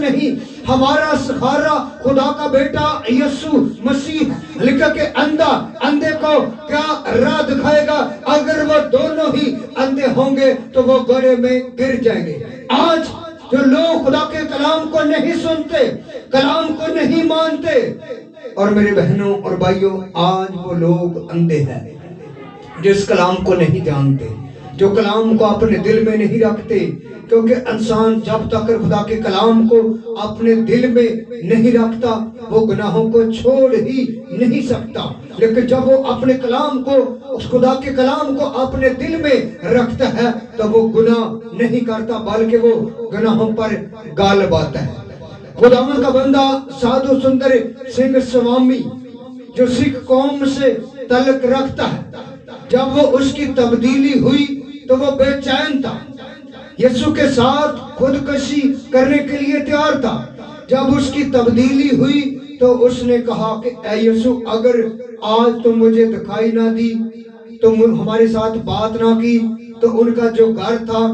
نہیں، ہمارا سکھارا خدا کا بیٹا یسوع مسیح ہے۔ لکھا کہ اندھے کو کیا راہ دکھائے گا؟ اگر وہ دونوں ہی اندھے ہوں گے تو وہ گڑھے میں گر جائیں گے۔ آج جو لوگ خدا کے کلام کو نہیں سنتے، کلام کو نہیں مانتے، اور میرے بہنوں اور بھائیوں، آج وہ لوگ اندھے ہیں جس کلام کو نہیں جانتے، جو کلام کو اپنے دل میں نہیں رکھتے، کیونکہ انسان جب تک خدا کے کلام کو اپنے دل میں نہیں رکھتا وہ گناہوں کو چھوڑ ہی نہیں سکتا۔ لیکن جب وہ اپنے کلام کو، اس خدا کے کلام کو اپنے دل میں رکھتا ہے تو وہ گناہ نہیں کرتا، بلکہ وہ گناہوں پر غالب آتا ہے۔ خداوند کا بندہ سادھو سندر سنگھ سوامی جو سکھ قوم سے تعلق رکھتا ہے، جب وہ اس کی تبدیلی ہوئی تو وہ بے چین تھا، یسوع کے ساتھ خودکشی کرنے کے لیے تیار تھا۔ جب اس کی تبدیلی ہوئی تو اس نے کہا کہ اے یسوع، اگر آج تم مجھے دکھائی نہ دی، تم ہمارے ساتھ بات نہ کی، تو ان کا جو گھر تھا،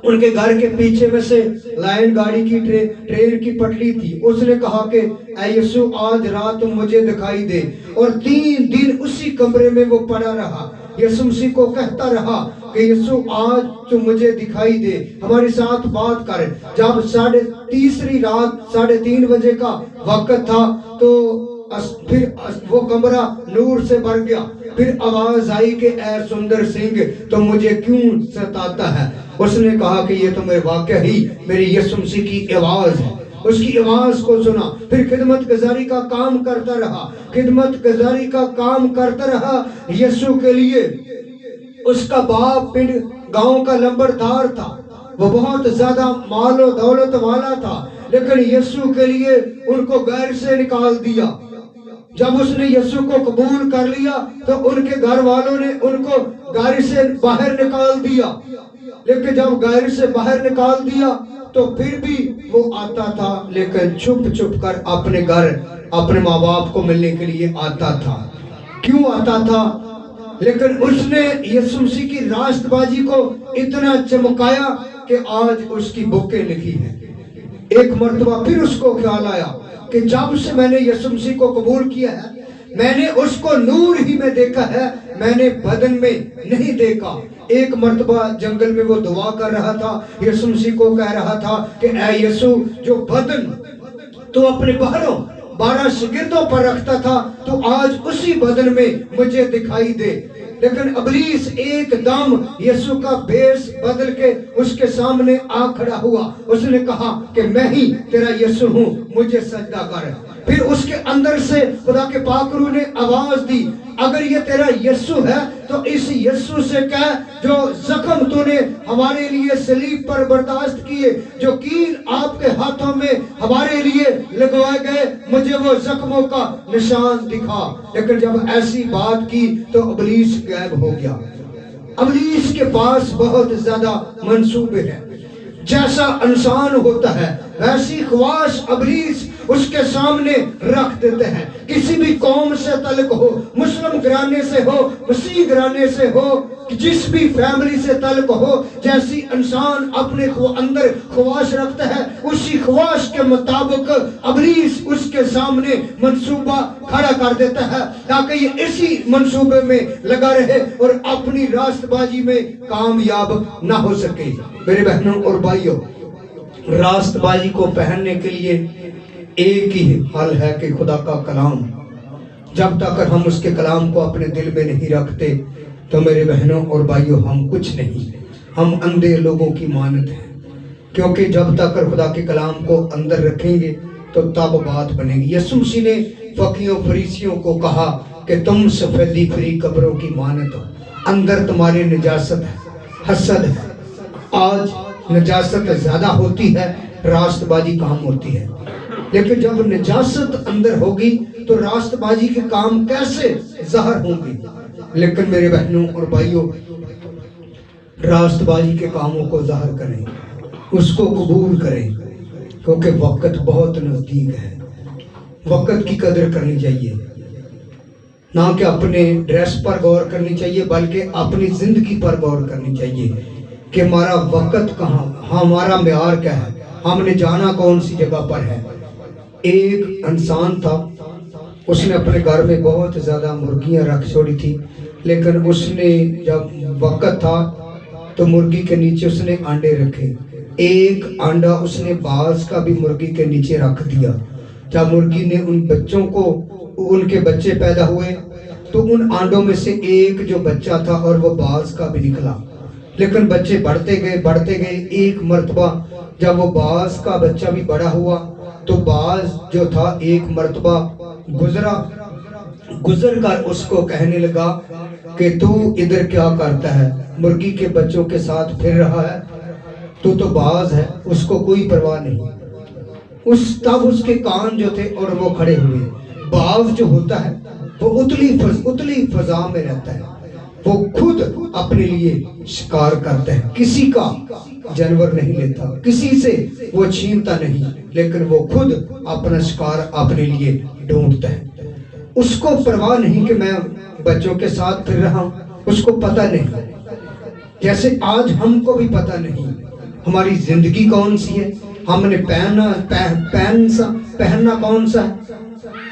ان کے گھر کے پیچھے میں سے لائن گاڑی کی ٹرین کی پٹری تھی، اس نے کہا کہ اے یسوع، آج رات تم مجھے دکھائی دے، اور 3 دن اسی کمرے میں وہ پڑا رہا، یسوع مسیح کو کہتا رہا کہ یسوع آج تم مجھے دکھائی دے، ہمارے ساتھ بات کر۔ جب 3:30 رات 3:30 بجے کا وقت تھا تو پھر وہ کمرہ نور سے بھر گیا، پھر آواز آئی کہ اے سندر سنگھ، تم مجھے کیوں ستاتا ہے؟ اس نے کہا کہ یہ تو میرے واقعہ ہی میری یسوع مسیح کی آواز ہے۔ اس کی آواز کو سنا، پھر خدمت گزاری کا کام کرتا رہا، خدمت گزاری کا کام کرتا رہا یسوع کے لیے۔ اس کا باپ پنڈ گاؤں کا لمبردار تھا، وہ بہت زیادہ مال و دولت والا تھا، لیکن یسوع کے لیے ان کو گھر سے نکال دیا۔ جب اس نے یسوع کو قبول کر لیا تو ان کے گھر والوں نے ان کو گھر سے باہر نکال دیا، لیکن جب گھر سے باہر نکال دیا تو پھر بھی وہ آتا تھا، لیکن چھپ چھپ کر اپنے گھر اپنے ماں باپ کو ملنے کے لیے آتا تھا۔ کیوں آتا تھا؟ لیکن اس نے یسوع مسیح کی راست بازی کو اتنا چمکایا کہ آج اس کی بکیں لکھی ہیں۔ ایک مرتبہ پھر اس کو خیال آیا کہ جب سے میں نے یسوع مسیح کو قبول کیا ہے، میں نے اس کو نور ہی میں دیکھا ہے، میں نے بدن میں نہیں دیکھا۔ ایک مرتبہ جنگل میں وہ دعا کر رہا تھا، یسوع مسیح کو کہہ رہا تھا کہ اے یسوع، جو بدن تو اپنے 12 شاگردوں پر رکھتا تھا تو آج اسی بدن میں مجھے دکھائی دے۔ لیکن ابلیس ایک دم یسوع کا بیس بدل کے اس کے سامنے آ کھڑا ہوا، اس نے کہا کہ میں ہی تیرا یسوع ہوں، مجھے سجدہ کر۔ پھر اس کے اندر سے خدا کے پاک روح نے آواز دی، اگر یہ تیرا یسوع ہے تو اس یسوع سے کہہ جو زخم تو نے ہمارے لیے صلیب پر برداشت کیے، جو کیل آپ کے ہاتھوں میں ہمارے لیے لگوائے گئے، مجھے وہ زخموں کا نشان دکھا۔ لیکن جب ایسی بات کی تو ابلیس غائب ہو گیا۔ ابلیس کے پاس بہت زیادہ منصوبے ہیں، جیسا انسان ہوتا ہے ویسی خواہش ابلیس اس کے سامنے رکھ دیتے ہیں۔ کسی بھی قوم سے تعلق ہو، مسلم گھرانے سے ہو، مسیح گھرانے سے ہو، جس بھی فیملی سے تعلق ہو، جیسی انسان اپنے اندر خواہش رکھتا ہے، اسی خواہش کے مطابق ابلیس اس کے سامنے منصوبہ کھڑا کر دیتا ہے تاکہ یہ اسی منصوبے میں لگا رہے اور اپنی راست بازی میں کامیاب نہ ہو سکے۔ میرے بہنوں اور بھائیوں، راست بازی کو پہننے کے لیے ایک ہی حل ہے کہ خدا کا کلام۔ جب تک ہم اس کے کلام کو اپنے دل میں نہیں رکھتے تو میرے بہنوں اور بھائیوں ہم کچھ نہیں، ہم اندھے لوگوں کی مانند ہیں، کیونکہ جب تک خدا کے کلام کو اندر رکھیں گے تو تب بات بنے گی۔ یسوع مسیح نے فقیوں فریسیوں کو کہا کہ تم سفیدی فری قبروں کی مانند ہو، اندر تمہاری نجاست ہے، حسد ہے۔ آج نجاست زیادہ ہوتی ہے، راست بازی کام ہوتی ہے، لیکن جب نجاست اندر ہوگی تو راست بازی کے کام کیسے ظاہر ہوں گے؟ لیکن میرے بہنوں اور بھائیوں، راست بازی کے کاموں کو ظاہر کریں، اس کو قبول کریں، کیونکہ وقت بہت نزدیک ہے۔ وقت کی قدر کرنی چاہیے، نہ کہ اپنے ڈریس پر غور کرنی چاہیے بلکہ اپنی زندگی پر غور کرنی چاہیے کہ ہمارا وقت کہاں، ہمارا معیار کیا ہے، ہم نے جانا کون سی جگہ پر ہے. ایک انسان تھا, اس نے اپنے گھر میں بہت زیادہ مرغیاں رکھ چھوڑی تھی, لیکن اس نے جب وقت تھا تو مرغی کے نیچے اس نے انڈے رکھے. ایک انڈا اس نے باز کا بھی مرغی کے نیچے رکھ دیا. جب مرغی نے ان بچوں کو, ان کے بچے پیدا ہوئے تو ان انڈوں میں سے ایک جو بچہ تھا اور وہ باز کا بھی نکلا. لیکن بچے بڑھتے گئے. ایک مرتبہ جب وہ باز کا بچہ بھی بڑا ہوا تو باز جو تھا ایک مرتبہ گزر کر اس کو کہنے لگا کہ تو ادھر کیا کرتا ہے, مرغی کے بچوں کے ساتھ پھر رہا ہے, تو باز ہے. اس کو کوئی پرواہ نہیں. تب اس کے کان جو تھے اور وہ کھڑے ہوئے. باز جو ہوتا ہے وہ اتلی فضا میں رہتا ہے, وہ خود اپنے لیے شکار کرتا ہے, کسی کا جانور نہیں لیتا, کسی سے وہ چھینتا نہیں, لیکن وہ خود اپنا شکار اپنے لیے ڈھونڈتا ہے. اس کو پرواہ نہیں کہ میں بچوں کے ساتھ پھر رہا ہوں, اس کو پتہ نہیں. جیسے آج ہم کو بھی پتہ نہیں ہماری زندگی کون سی ہے, ہم نے پہننا کون سا ہے,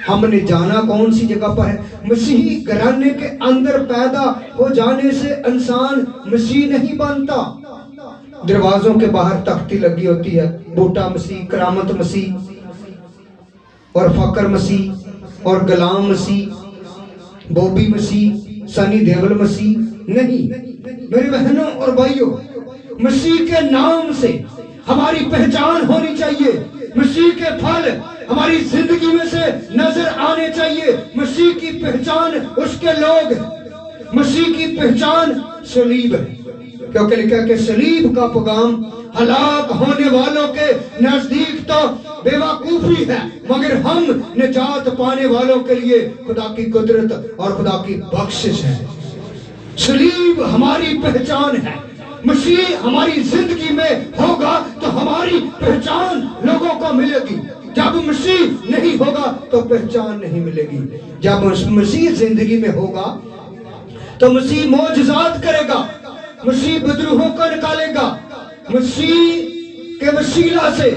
ہم نے جانا کون سی جگہ پر ہے. مسیحی گھرانے کے اندر پیدا ہو جانے سے انسان مسیح نہیں بنتا. دروازوں کے باہر تختی لگی ہوتی ہے, بوٹا مسیح, کرامت مسیح اور فقر مسیح اور غلام مسیح, بوبی مسیح, سنی دیول مسیح. نہیں میرے بہنوں اور بھائیوں, مسیح کے نام سے ہماری پہچان ہونی چاہیے. مسیح کے پھل ہماری زندگی میں سے نظر آنے چاہیے. مسیح کی پہچان اس کے لوگ, مسیح کی پہچان صلیب ہے, کیونکہ لکھا کہ صلیب کا پیغام ہلاک ہونے والوں کے نزدیک تو بے وقوفی ہے, مگر ہم نجات پانے والوں کے لیے خدا کی قدرت اور خدا کی بخشش ہے. صلیب ہماری پہچان ہے. مسیح ہماری زندگی میں ہوگا تو ہماری پہچان لوگوں کو ملے گی. جب مسیح نہیں ہوگا تو پہچان نہیں ملے گی. جب مسیح زندگی میں ہوگا تو مسیح معجزات کرے گا, مسیح بدروحوں کو نکالے گا. مسیح کے وسیلہ سے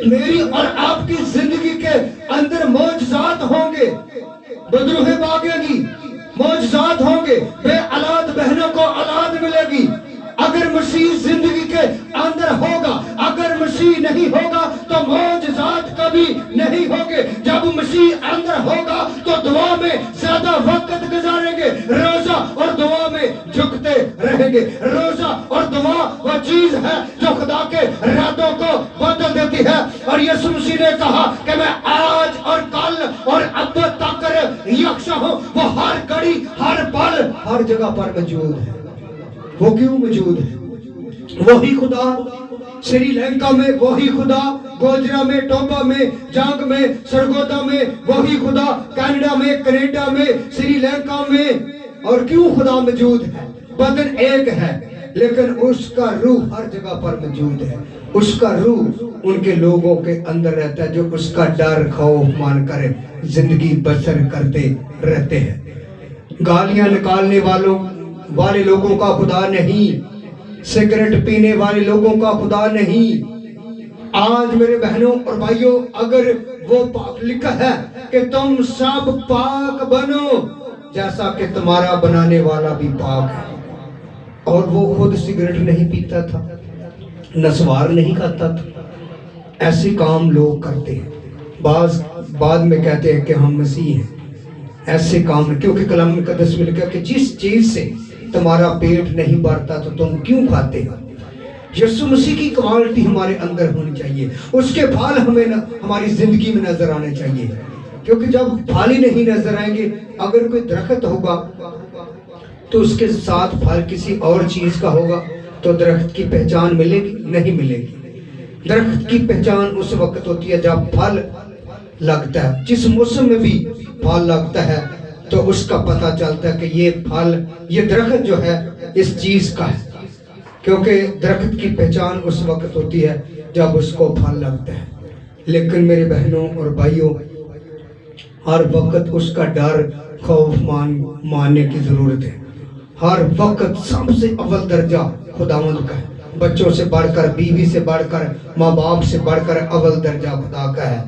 میری اور آپ کی زندگی کے اندر معجزات ہوں گے, بدروہیں بھاگے گی, معجزات ہوں گے, بے اولاد بہنوں کو اولاد ملے گی. اگر مسیح زندگی کے اندر ہوگا, اگر مسیح نہیں ہوگا تو معجزات کبھی نہیں ہوں گے. جب مسیح اندر ہوگا تو دعا میں زیادہ وقت گزاریں گے, روزہ اور دعا میں جھکتے رہیں گے. روزہ اور دعا وہ چیز ہے جو خدا کے ارادوں کو بدل دیتی ہے. اور یسوع مسیح نے کہا کہ میں آج اور کل اور اب تک یکساں ہوں. وہ ہر گھڑی, ہر پل, ہر جگہ پر موجود ہے. وہ کیوں موجود ہے؟ وہی خدا سری لنکا میں, وہی خدا گوجرا میں, ٹوبا میں, جانگ میں, سرگودا میں, وہی خدا کینیڈا میں, کینیڈا میں, سری لنکا میں. اور کیوں خدا موجود ہے؟ بدن ایک ہے لیکن اس کا روح ہر جگہ پر موجود ہے. اس کا روح ان کے لوگوں کے اندر رہتا ہے جو اس کا ڈر خوف مان کر زندگی بسر کرتے رہتے ہیں. گالیاں نکالنے والے لوگوں کا خدا نہیں, سگریٹ پینے والے لوگوں کا خدا نہیں. آج میرے بہنوں اور بھائیوں, اگر وہ لکھا ہے کہ تم سب پاک بنو جیسا کہ تمہارا بنانے والا بھی پاک ہے. اور وہ خود سگریٹ نہیں پیتا تھا, نسوار نہیں کھاتا تھا. ایسے کام لوگ کرتے ہیں, بعد میں کہتے ہیں کہ ہم مسیح ہیں. ایسے کام, کیونکہ کلام مقدس میں لکھا کہ جس چیز سے تمہارا پیٹ نہیں بھرتا تو تم کیوں کھاتے ہو. یسوع مسیح کی کوالٹی ہمارے اندر ہونی چاہیے, اس کے پھل ہمیں ہماری زندگی میں نظر آنے چاہیے. کیونکہ جب پھل ہی نہیں نظر آئیں گے, اگر کوئی درخت ہوگا تو اس کے ساتھ پھل کسی اور چیز کا ہوگا تو درخت کی پہچان ملے گی؟ نہیں ملے گی. درخت کی پہچان اس وقت ہوتی ہے جب پھل لگتا ہے. جس موسم میں بھی پھل لگتا ہے تو اس کا پتہ چلتا ہے کہ یہ پھل, یہ درخت جو ہے اس چیز کا ہے. کیونکہ درخت کی پہچان اس وقت ہوتی ہے جب اس کو پھل لگتا ہے. لیکن میرے بہنوں اور بھائیوں, ہر وقت اس کا ڈر خوف ماننے کی ضرورت ہے. ہر وقت سب سے اول درجہ خداوند کا ہے. بچوں سے بڑھ کر، بیوی سے بڑھ کر، ماں باپ سے بڑھ کر اول درجہ خدا کا ہے۔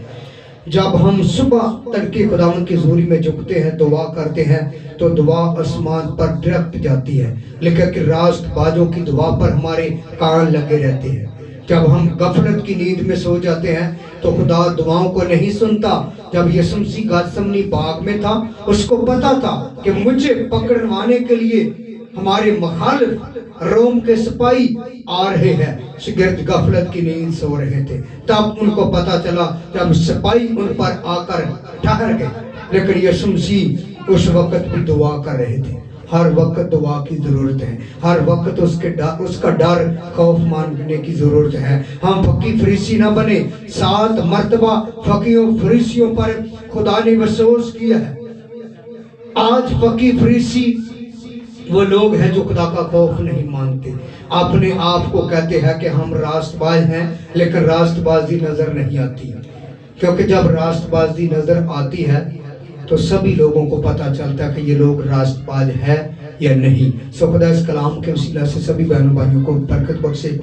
جب ہم صبح تڑکے خداوند کی حضوری میں جھکتے ہیں، دعا کرتے ہیں، تو دعا آسمان پر ڈائریکٹ جاتی ہے، لیکن کہ راست بازوں کی دعا پر ہمارے کان لگے رہتے ہیں۔ جب ہم غفلت کی نیند میں سو جاتے ہیں تو خدا دعاؤں کو نہیں سنتا۔ جب یسوع مسیح گیتسمنی باغ میں تھا، اس کو پتا تھا کہ مجھے پکڑوانے کے لیے ہمارے مخالف روم کے سپاہی آ رہے ہیں، شاگرد غفلت کی نیند سو رہے تھے۔ تب ان کو پتا چلا، جب سپاہی ان پر آ کر ٹھہر گئے، لیکن یسوع مسیح اس وقت بھی دعا کر رہے تھے۔ ہر وقت دعا کی ضرورت ہے، ہر وقت اس کا ڈر خوف ماننے کی ضرورت ہے۔ ہم فقی فریسی نہ بنے۔ 7 مرتبہ فقیوں فریسیوں پر خدا نے افسوس کیا ہے۔ آج فقی فریسی وہ لوگ ہیں جو خدا کا خوف نہیں مانتے، اپنے آپ کو کہتے ہیں کہ ہم راست باز ہیں، لیکن راست بازی نظر نہیں آتی، کیونکہ جب راست بازی نظر آتی ہے تو سبھی لوگوں کو پتا چلتا ہے کہ یہ لوگ راست باز ہے یا نہیں۔ سو خدا اس کلام کے وسیلہ سے سبھی بہنوں بھائیوں کو برکت بخشے۔